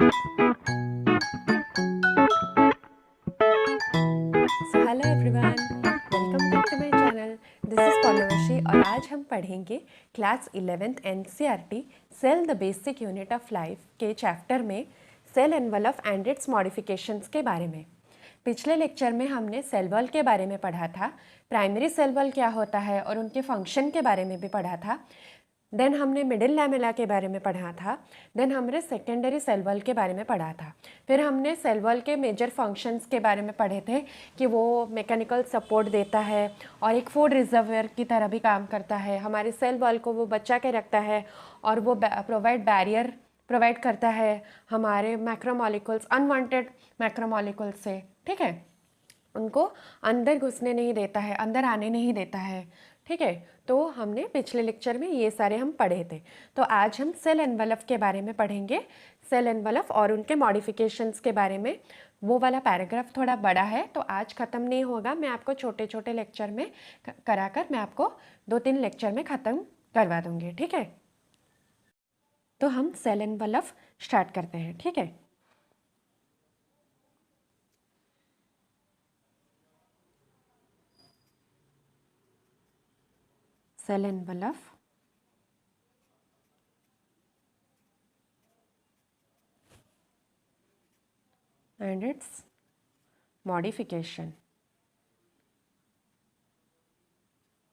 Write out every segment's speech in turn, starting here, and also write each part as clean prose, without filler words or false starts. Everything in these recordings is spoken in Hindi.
Hello everyone, welcome back to my channel. This is Paurnamashi और आज हम पढ़ेंगे class 11th NCERT cell the basic unit of life के चैप्टर में cell envelope and its modifications के बारे में। पिछले लेक्चर में हमने सेल वॉल के बारे में पढ़ा था, प्राइमरी सेल वॉल क्या होता है और उनके फंक्शन के बारे में भी पढ़ा था। देन हमने मिडिल लैमेला के बारे में पढ़ा था। देन हमने सेकेंडरी सेल वॉल के बारे में पढ़ा था। फिर हमने सेल वॉल के मेजर फंक्शंस के बारे में पढ़े थे कि वो मैकेनिकल सपोर्ट देता है और एक फूड रिजर्वर की तरह भी काम करता है। हमारे सेल वॉल को वो बचा के रखता है और वो बैरियर प्रोवाइड करता है हमारे मैक्रोमोलिक्यूल्स, अनवांटेड मैक्रोमोलिक्यूल्स से, ठीक है, उनको अंदर घुसने नहीं देता है, अंदर आने नहीं देता है, ठीक है। तो हमने पिछले लेक्चर में ये सारे हम पढ़े थे। तो आज हम सेल एनवेलप के बारे में पढ़ेंगे, सेल एनवेलप और उनके मॉडिफिकेशंस के बारे में। वो वाला पैराग्राफ थोड़ा बड़ा है तो आज ख़त्म नहीं होगा, मैं आपको छोटे छोटे लेक्चर में कराकर मैं आपको 2-3 लेक्चर में ख़त्म करवा दूँगी, ठीक है। तो हम सेल एनवेलप स्टार्ट करते हैं, ठीक है। Cell envelope and its modification।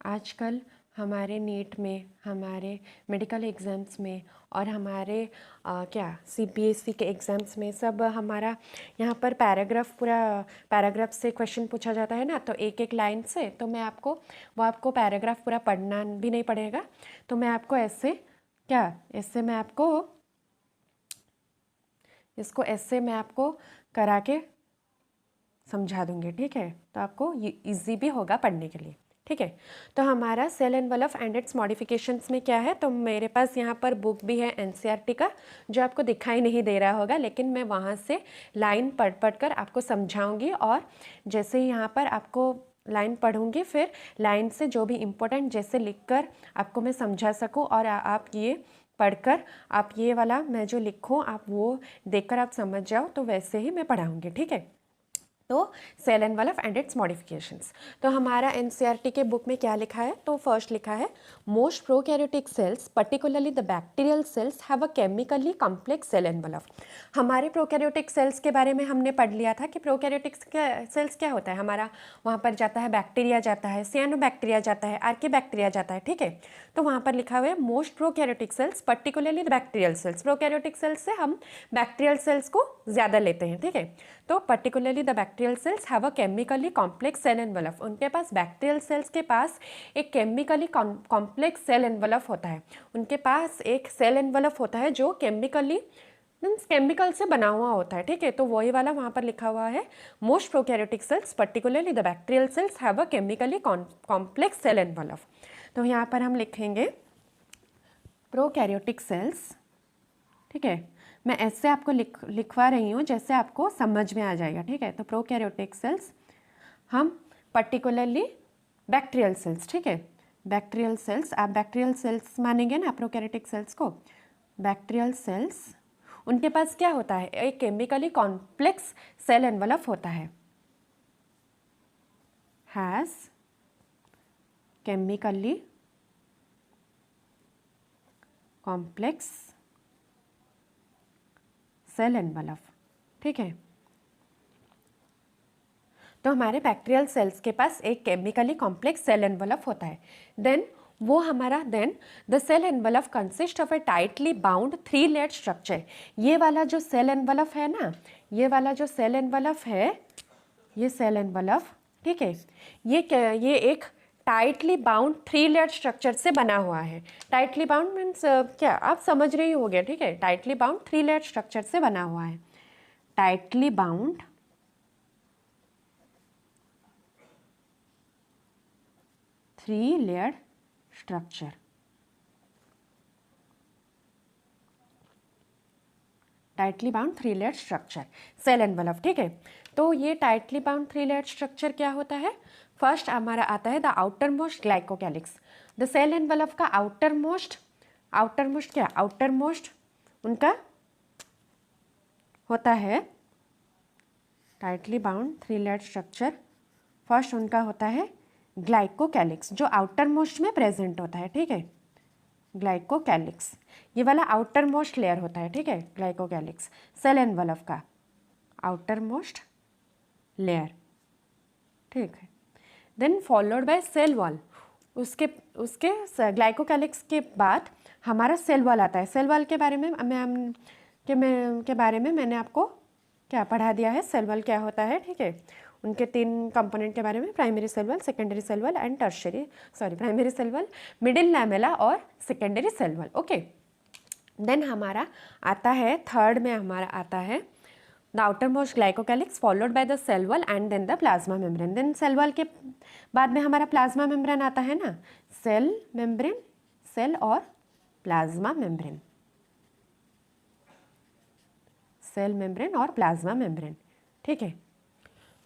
आजकल हमारे नीट में, हमारे मेडिकल एग्ज़ाम्स में और हमारे सीबीएसई के एग्ज़ाम्स में सब हमारा यहाँ पर पैराग्राफ से क्वेश्चन पूछा जाता है ना, तो एक एक लाइन से। तो मैं आपको पैराग्राफ पूरा पढ़ना भी नहीं पड़ेगा, तो मैं आपको ऐसे मैं आपको करा के समझा दूंगी, ठीक है। तो आपको इजी भी होगा पढ़ने के लिए, ठीक है। तो हमारा cell envelope and its modifications में क्या है, तो मेरे पास यहाँ पर बुक भी है एनसीईआरटी का, जो आपको दिखाई नहीं दे रहा होगा, लेकिन मैं वहाँ से लाइन पढ़ कर आपको समझाऊंगी। और जैसे ही यहाँ पर आपको लाइन पढ़ूंगी, फिर लाइन से जो भी इम्पोर्टेंट जैसे लिखकर आपको मैं समझा सकूँ, और आप ये पढ़कर आप ये वाला मैं जो लिखूँ आप वो देखकर आप समझ जाओ, तो वैसे ही मैं पढ़ाऊँगी, ठीक है। तो cell envelope and its modifications. तो हमारा एनसीईआरटी के बुक में क्या लिखा है, तो फर्स्ट लिखा है most prokaryotic cells particularly the bacterial cells have a chemically complex cell envelope. हमारे प्रोकैरियोटिक सेल्स के बारे में हमने पढ़ लिया था कि प्रोकैरियोटिक सेल्स क्या होता है। हमारा वहाँ पर जाता है बैक्टीरिया, जाता है सियानोबैक्टीरिया, जाता है आर्किबैक्टीरिया, जाता है, ठीक है। तो वहाँ पर लिखा हुआ है most prokaryotic cells particularly the bacterial sales. Prokaryotic cells से हम बैक्टीरियल सेल्स को ज़्यादा लेते हैं, ठीक है। तो particularly the bacterial cells have a chemically complex cell envelope. उनके पास बैक्टीरियल सेल्स के पास एक केमिकली कॉम्प्लेक्स सेल एनवेलप होता है। उनके पास एक सेल एनवेलप होता है जो केमिकल से बना हुआ होता है, ठीक है। तो वही वाला वहाँ पर लिखा हुआ है most prokaryotic cells particularly the bacterial cells have a chemically complex cell envelope. तो यहाँ पर हम लिखेंगे प्रोकैरियोटिक सेल्स, ठीक है। मैं ऐसे आपको लिखवा रही हूँ जैसे आपको समझ में आ जाएगा, ठीक है। तो प्रोकैरियोटिक सेल्स हम पर्टिकुलरली बैक्टीरियल सेल्स, ठीक है, बैक्टीरियल सेल्स, आप बैक्टीरियल सेल्स मानेंगे ना प्रोकैरियोटिक सेल्स को। बैक्टीरियल सेल्स उनके पास क्या होता है, एक केमिकली कॉम्प्लेक्स सेल एनवेलप होता है, has chemically complex cell envelope, ठीक है। तो हमारे बैक्टीरियल सेल्स के पास एक केमिकली कॉम्प्लेक्स सेल एनवेलप होता है। Then the cell envelope consist of a tightly bound 3 layered structure. ये वाला जो सेल एनवेलप है ना, ये वाला जो सेल एनवेलप है, ये सेल एनवेलप, ठीक है, ये एक टाइटली बाउंड 3 लेयर्ड स्ट्रक्चर से बना हुआ है। टाइटली बाउंड मीन्स क्या, आप समझ रही होंगे, ठीक है। टाइटली बाउंड 3 लेयर्ड स्ट्रक्चर से बना हुआ है। Tightly bound 3 layered structure, tightly bound 3 layered structure cell envelope, ठीक है। तो ये टाइटली बाउंड 3 लेयर्ड स्ट्रक्चर क्या होता है, फर्स्ट हमारा आता है the outer most glycocalyx. The cell envelope का आउटर मोस्ट उनका होता है tightly bound 3 layer structure. First उनका होता है ग्लाइकोकैलिक्स, जो आउटर मोस्ट में प्रेजेंट होता है, ठीक है, ग्लाइकोकैलिक्स, ये वाला आउटर मोस्ट लेयर होता है, ठीक है, ग्लाइकोकैलिक्स सेल एनवलप का आउटर मोस्ट लेयर, ठीक है। Then followed by cell wall, उसके ग्लाइकोकैलिक्स के बाद हमारा सेल वॉल आता है। सेल वॉल के बारे में मैंने आपको क्या पढ़ा दिया है, सेल वॉल क्या होता है, ठीक है, उनके 3 कंपोनेंट के बारे में, primary cell wall, secondary cell wall and primary cell wall, middle lamella और secondary cell wall, okay. Then हमारा आता है थर्ड में हमारा आता है the outer most glycocalyx followed by the cell wall and then the plasma membrane. Then cell wall के बाद में हमारा प्लाज्मा मेम्ब्रेन आता है ना, सेल मेम्ब्रेन, सेल और प्लाज्मा मेम्ब्रेन, सेल मेम्ब्रेन और प्लाज्मा मेम्ब्रेन, ठीक है।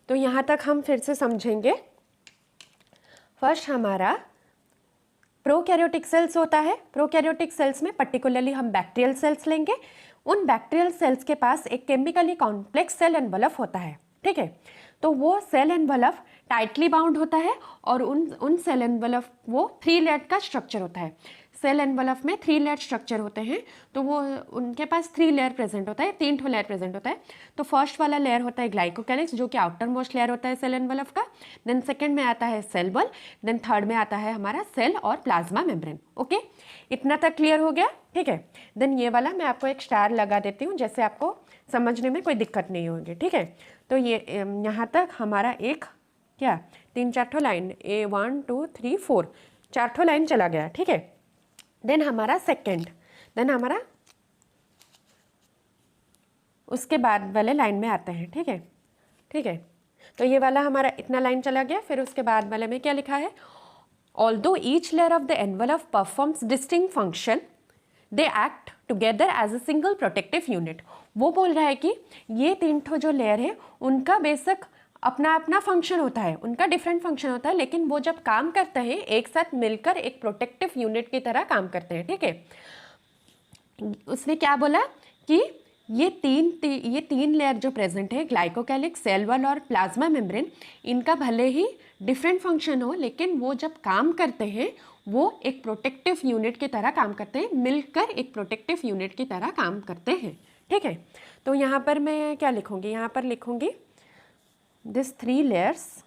तो यहाँ तक हम फिर से समझेंगे। फर्स्ट हमारा प्रोकैरियोटिक सेल्स होता है। प्रोकैरियोटिक सेल्स में पर्टिकुलरली हम बैक्टीरियल सेल्स लेंगे। उन बैक्टीरियल सेल्स के पास एक केमिकली कॉम्प्लेक्स सेल एनवलप होता है, ठीक है। तो वो सेल एनवलप टाइटली बाउंड होता है और उन सेल एनवलप वो 3 लेयर का स्ट्रक्चर होता है। सेल एनवलप में 3 लेयर स्ट्रक्चर होते हैं, तो वो उनके पास 3 लेयर प्रेजेंट होता है, 3 लेयर प्रेजेंट होता है। तो फर्स्ट वाला लेयर होता है ग्लाइकोकैलिक्स, जो कि आउटर मोस्ट लेयर होता है सेल एनवलप का। देन सेकंड में आता है सेल वॉल, देन थर्ड में आता है हमारा सेल और प्लाज्मा मेम्ब्रेन, ओके। इतना तक क्लियर हो गया, ठीक है। देन ये वाला मैं आपको एक स्टार लगा देती हूँ, जैसे आपको समझने में कोई दिक्कत नहीं होगी, ठीक है। तो ये यहाँ तक हमारा एक क्या 3-4 लाइन, 1 2 3 4 4 लाइन चला गया, ठीक है। देन हमारा सेकेंड, देन हमारा उसके बाद वाले लाइन में आते हैं, ठीक है, ठीक है। तो ये वाला हमारा इतना लाइन चला गया। फिर उसके बाद वाले में क्या लिखा है, although each layer of the envelope performs distinct function they act together as a single protective unit. वो बोल रहा है कि ये 3 जो लेयर है उनका बेसिक अपना अपना फंक्शन होता है, उनका डिफरेंट फंक्शन होता है, लेकिन वो जब काम करते हैं एक साथ मिलकर एक प्रोटेक्टिव यूनिट की तरह काम करते हैं, ठीक है। उसने क्या बोला कि ये तीन लेयर जो प्रेजेंट है, ग्लाइकोकैलिक्स, सेल वॉल और प्लाज्मा मेम्ब्रेन, इनका भले ही डिफरेंट फंक्शन हो, लेकिन वो जब काम करते हैं वो एक प्रोटेक्टिव यूनिट की तरह काम करते हैं, मिलकर एक प्रोटेक्टिव यूनिट की तरह काम करते हैं, ठीक है। तो यहाँ पर मैं क्या लिखूँगी, यहाँ पर लिखूँगी these 3 layers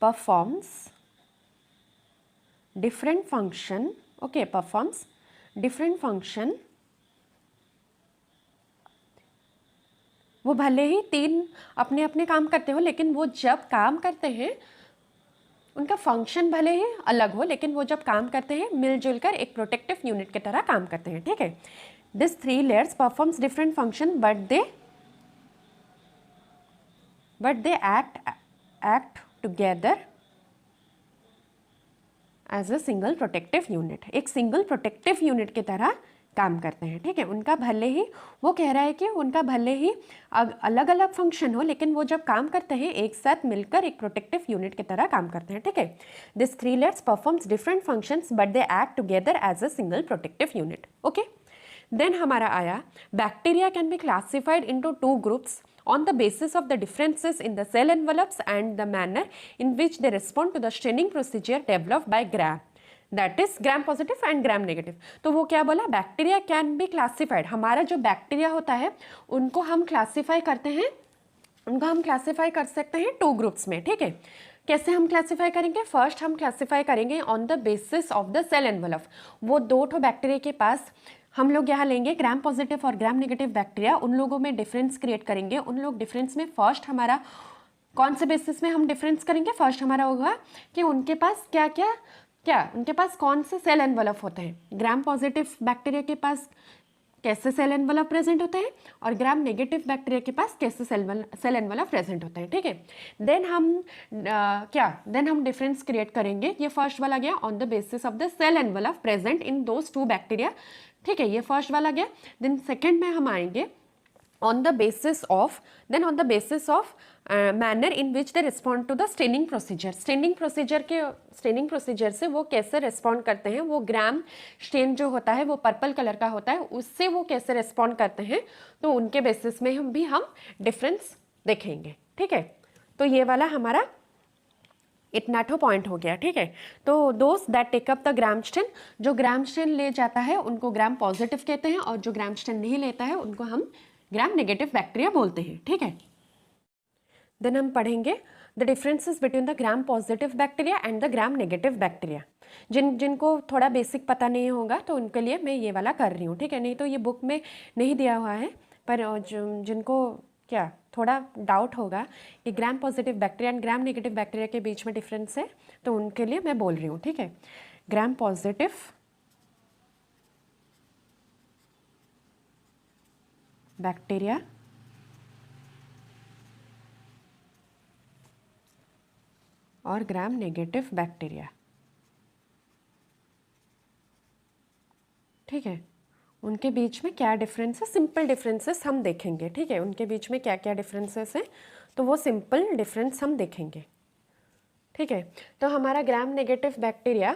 performs different function, okay, performs different function। वो भले ही 3 अपने अपने काम करते हो, लेकिन वो जब काम करते हैं उनका फंक्शन भले ही अलग हो, लेकिन वो जब काम करते हैं मिलजुल कर एक प्रोटेक्टिव यूनिट की तरह काम करते हैं, ठीक है। These 3 layers performs different function, but they act together as a single protective unit। एक सिंगल प्रोटेक्टिव यूनिट की तरह काम करते हैं, ठीक है। उनका भले ही, वो कह रहा है कि उनका भले ही अलग अलग फंक्शन हो, लेकिन वो जब काम करते हैं एक साथ मिलकर एक प्रोटेक्टिव यूनिट की तरह काम करते हैं, ठीक है। This 3 layers performs different functions, but they act together as a single protective unit, okay। Then हमारा आया bacteria can be classified into 2 groups on the basis of the differences in the cell envelopes and the manner in which they respond to the staining procedure developed by Gram, that is Gram positive and Gram negative. तो वो क्या बोला, बैक्टीरिया कैन बी क्लासिफाइड, हमारा जो बैक्टीरिया होता है उनको हम क्लासीफाई करते हैं, उनको हम क्लासीफाई कर सकते हैं 2 ग्रुप्स में, ठीक है। कैसे हम क्लासीफाई करेंगे, फर्स्ट हम क्लासीफाई करेंगे on the basis of the cell envelope. वो 2 बैक्टीरिया के पास हम लोग यहाँ लेंगे ग्राम पॉजिटिव और ग्राम नेगेटिव बैक्टीरिया, उन लोगों में डिफरेंस क्रिएट करेंगे। उन लोग डिफरेंस में फर्स्ट हमारा कौन से बेसिस में हम डिफरेंस करेंगे, फर्स्ट हमारा होगा कि उनके पास क्या उनके पास कौन से सेल एनवलप होते हैं। ग्राम पॉजिटिव बैक्टीरिया के पास कैसे सेल एनवलप प्रेजेंट होते हैं और ग्राम नेगेटिव बैक्टीरिया के पास कैसे सेल एनवलप प्रेजेंट होते हैं, ठीक है। देन हम डिफरेंस क्रिएट करेंगे। ये फर्स्ट वाला गया on the basis of the cell envelope present in those 2 bacteria, ठीक है, ये फर्स्ट वाला गया। देन सेकंड में हम आएंगे on the basis of manner in which they respond to the staining procedure. Staining procedure से वो कैसे रिस्पॉन्ड करते हैं, वो ग्राम स्टेन जो होता है वो पर्पल कलर का होता है, उससे वो कैसे रिस्पॉन्ड करते हैं, तो उनके बेसिस में हम डिफरेंस देखेंगे। ठीक है, तो ये वाला हमारा इतना तो पॉइंट हो गया। ठीक है, तो those that take up the Gram stain, जो ग्राम स्टेन ले जाता है उनको ग्राम पॉजिटिव कहते हैं, और जो ग्राम स्टेन नहीं लेता है उनको हम ग्राम नेगेटिव बैक्टीरिया बोलते हैं। ठीक है, देन हम पढ़ेंगे the differences between the gram positive bacteria and the gram negative bacteria. जिनको थोड़ा बेसिक पता नहीं होगा तो उनके लिए मैं ये वाला कर रही हूँ। ठीक है, नहीं तो ये बुक में नहीं दिया हुआ है, पर जिनको क्या थोड़ा डाउट होगा कि ग्राम positive bacteria and Gram negative bacteria के बीच में डिफरेंस है, तो उनके लिए मैं बोल रही हूँ। ठीक है, ग्राम पॉजिटिव बैक्टीरिया और ग्राम नेगेटिव बैक्टीरिया। ठीक है, उनके बीच में क्या डिफरेंस है, सिंपल डिफरेंसेस हम देखेंगे। ठीक है, उनके बीच में क्या क्या डिफरेंसेस हैं, तो वो सिंपल डिफरेंस हम देखेंगे। ठीक है, तो हमारा ग्राम नेगेटिव बैक्टीरिया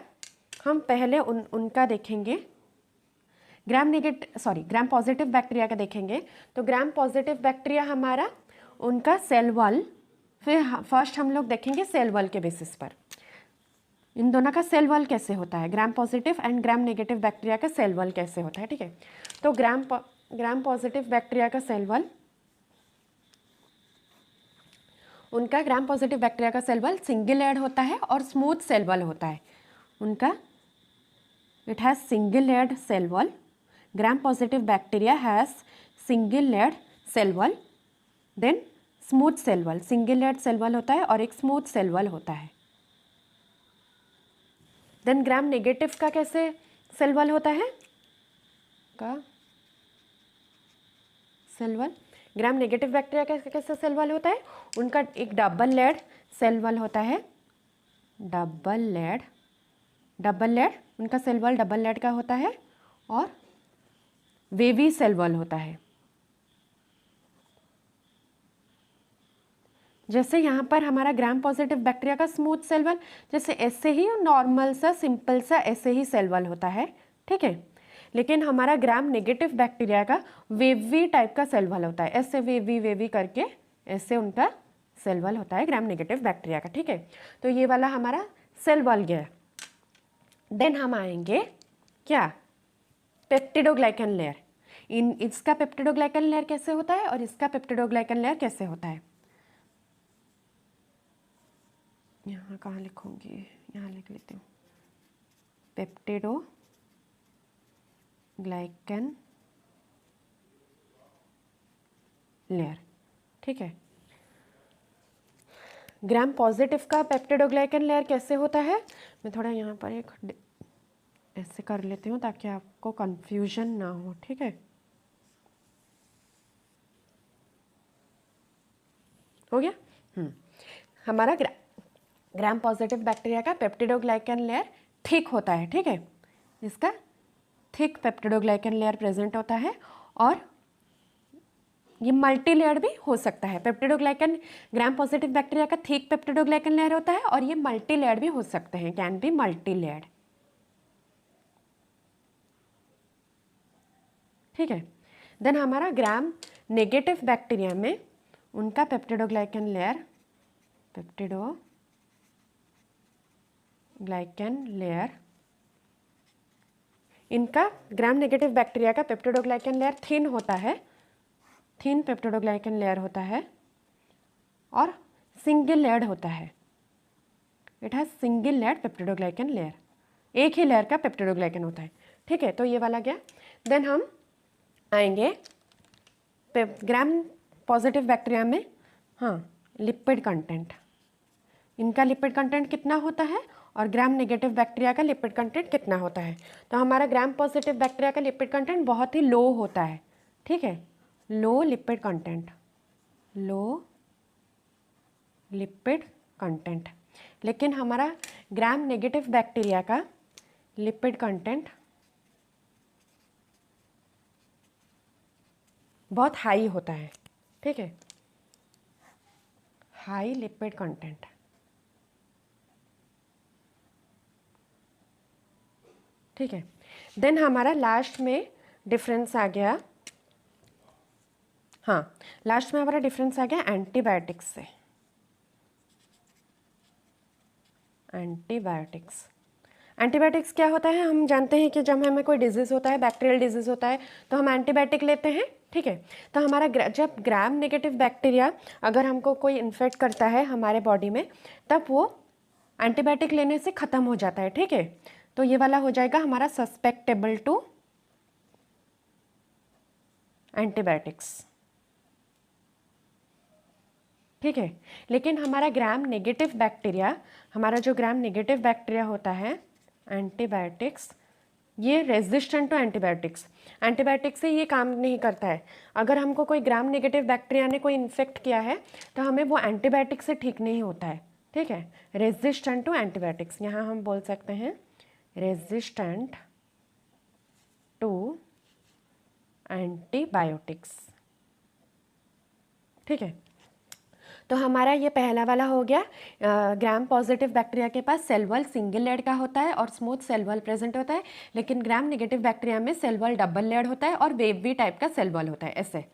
हम पहले उनका देखेंगे, ग्राम पॉजिटिव बैक्टीरिया का देखेंगे। तो ग्राम पॉजिटिव बैक्टीरिया हमारा उनका सेल वॉल, फिर फर्स्ट हम लोग देखेंगे सेल वॉल के बेसिस पर इन दोनों का सेल वॉल कैसे होता है, Gram positive and Gram negative bacteria का सेल वॉल कैसे होता है। ठीक है, तो ग्राम पॉजिटिव बैक्टीरिया का सेल वॉल, उनका ग्राम पॉजिटिव बैक्टीरिया का सेल वॉल सिंगल लेयर्ड होता है और स्मूथ सेल वॉल होता है। उनका it has single layered cell wall, Gram positive bacteria has single layered cell wall, then smooth cell wall, single layered cell wall होता है और एक स्मूथ सेल वॉल होता है। देन ग्राम नेगेटिव का कैसे सेल वॉल होता है, का cell wall, Gram negative bacteria का कैसे सेल वॉल होता है, उनका एक डबल लेयर्ड सेल वॉल होता है, डबल लेयर्ड उनका सेल वॉल डबल लेयर्ड का होता है और वेवी सेल वॉल होता है। जैसे यहाँ पर हमारा ग्राम पॉजिटिव बैक्टीरिया का स्मूथ सेल वॉल, जैसे ऐसे ही नॉर्मल सा सिंपल सा ऐसे ही सेल वॉल होता है। ठीक है, लेकिन हमारा ग्राम नेगेटिव बैक्टीरिया का वेवी टाइप का सेल वॉल होता है, ऐसे वेवी करके ऐसे उनका सेल वॉल होता है ग्राम नेगेटिव बैक्टीरिया का। ठीक है, तो ये वाला हमारा सेल वॉल गया। देन हम आएंगे क्या, पेप्टिडोग्लाइकन लेयर। इसका पेप्टिडोग्लाइकन लेयर कैसे होता है और इसका पेप्टिडोग्लाइकन लेयर कैसे होता है, यहाँ कहाँ लिखूंगी, यहाँ लिख लेती हूँ, पेप्टिडोग्लाइकन लेयर। ठीक है, ग्राम पॉजिटिव का पेप्टिडोग्लाइकन लेयर कैसे होता है, मैं थोड़ा यहाँ पर एक ऐसे कर लेती हूँ ताकि आपको कंफ्यूजन ना हो। ठीक है, हो गया। हमारा ग्राम पॉजिटिव बैक्टीरिया का पेप्टिडोग्लाइकन लेयर थिक होता है। ठीक है, इसका थिक पेप्टिडोग्लाइकन लेयर प्रेजेंट होता है और ये मल्टी लेयर भी हो सकता है। पेप्टिडोग्लाइकन ग्राम पॉजिटिव बैक्टीरिया का थिक पेप्टिडोग्लाइकन लेयर होता है और ये मल्टी लेयर भी हो सकते हैं, कैन बी मल्टी लेयर। ठीक है, देन हमारा ग्राम नेगेटिव बैक्टीरिया में उनका पेप्टिडोग्लाइकन लेयर, इनका ग्राम नेगेटिव बैक्टीरिया का पेप्टिडोग्लाइकन लेयर थिन होता है, थिन पेप्टिडोग्लाइकन लेयर होता है और सिंगल लेयर्ड होता है। It has single layered peptidoglycan layer, एक ही लेयर का पेप्टिडोग्लाइकन होता है। ठीक है, तो ये वाला गया। देन हम आएंगे ग्राम पॉजिटिव बैक्टीरिया में, हाँ, लिपिड कंटेंट। इनका लिपिड कंटेंट कितना होता है और ग्राम नेगेटिव बैक्टीरिया का लिपिड कंटेंट कितना होता है। तो हमारा ग्राम पॉजिटिव बैक्टीरिया का लिपिड कंटेंट बहुत ही लो होता है। ठीक है, लो लिपिड कंटेंट, लेकिन हमारा ग्राम नेगेटिव बैक्टीरिया का लिपिड कंटेंट बहुत हाई होता है, ठीक है, हाई लिपिड कंटेंट। ठीक है, देन हमारा लास्ट में डिफरेंस आ गया, हाँ लास्ट में हमारा डिफरेंस आ गया एंटीबायोटिक्स से। एंटीबायोटिक्स, एंटीबायोटिक्स क्या होता है, हम जानते हैं कि जब हमें कोई डिजीज़ होता है, बैक्टीरियल डिजीज़ होता है, तो हम एंटीबायोटिक लेते हैं, ठीक है। तो हमारा जब ग्राम नेगेटिव बैक्टीरिया अगर हमको कोई इन्फेक्ट करता है हमारे बॉडी में, तब वो एंटीबायोटिक लेने से ख़त्म हो जाता है, ठीक है। तो ये वाला हो जाएगा हमारा सस्पेक्टेबल टू एंटीबायोटिक्स, ठीक है। लेकिन हमारा ग्राम नेगेटिव बैक्टीरिया, हमारा जो ग्राम नेगेटिव बैक्टीरिया होता है एंटीबायोटिक्स, ये रेजिस्टेंट टू एंटीबायोटिक्स, एंटीबायोटिक से ये काम नहीं करता है। अगर हमको कोई ग्राम नेगेटिव बैक्टीरिया ने कोई इन्फेक्ट किया है तो हमें वो एंटीबायोटिक से ठीक नहीं होता है, ठीक है। रेजिस्टेंट टू एंटीबायोटिक्स, यहाँ हम बोल सकते हैं रेजिस्टेंट टू एंटीबायोटिक्स, ठीक है। तो हमारा ये पहला वाला हो गया। ग्राम पॉजिटिव बैक्टीरिया के पास सेल वॉल सिंगल लेयर का होता है और स्मूथ सेल वॉल प्रेजेंट होता है, लेकिन ग्राम नेगेटिव बैक्टीरिया में सेल वॉल डबल लेयर होता है और वेवी टाइप का सेल वॉल होता है, ऐसे।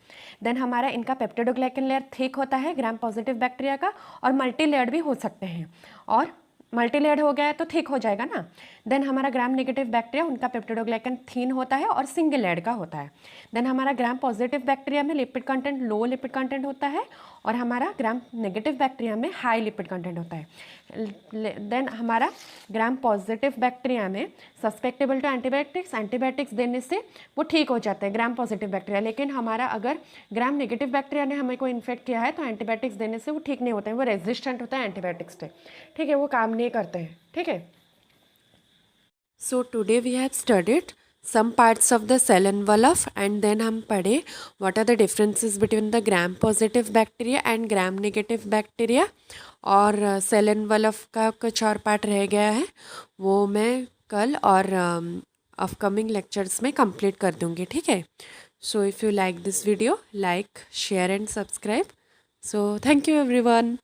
देन हमारा इनका पेप्टिडोग्लाइकन लेयर थिक होता है ग्राम पॉजिटिव बैक्टीरिया का, और मल्टी लेयर्ड भी हो सकते हैं, और मल्टी लेयर्ड हो गया है तो थिक हो जाएगा ना। देन हमारा ग्राम नेगेटिव बैक्टीरिया, उनका पेप्टिडोग्लाइकन थिन होता है और सिंगल लेयर्ड का होता है। देन हमारा ग्राम पॉजिटिव बैक्टीरिया में लिपिड कंटेंट लो लिपिड कंटेंट होता है, और हमारा ग्राम नेगेटिव बैक्टीरिया में हाई लिपिड कंटेंट होता है। देन हमारा ग्राम पॉजिटिव बैक्टीरिया में सस्पेक्टेबल टू एंटीबायोटिक्स, एंटीबायोटिक्स देने से वो ठीक हो जाता है ग्राम पॉजिटिव बैक्टीरिया। लेकिन हमारा अगर ग्राम नेगेटिव बैक्टीरिया ने हमें को इन्फेक्ट किया है तो एंटीबायोटिक्स देने से वो ठीक नहीं होते हैं, वो रेजिस्टेंट होता है एंटीबायोटिक्स से, ठीक है, वो काम नहीं करते हैं, ठीक है। So today we have studied some parts of the cell envelope, and then हम पढ़े what are the differences between the gram positive bacteria and gram negative bacteria, और cell envelope का कुछ और पार्ट रह गया है, वो मैं कल और अपकमिंग लेक्चर्स में कंप्लीट कर दूँगी, ठीक है। So if you like this video, like share and subscribe. So thank you everyone.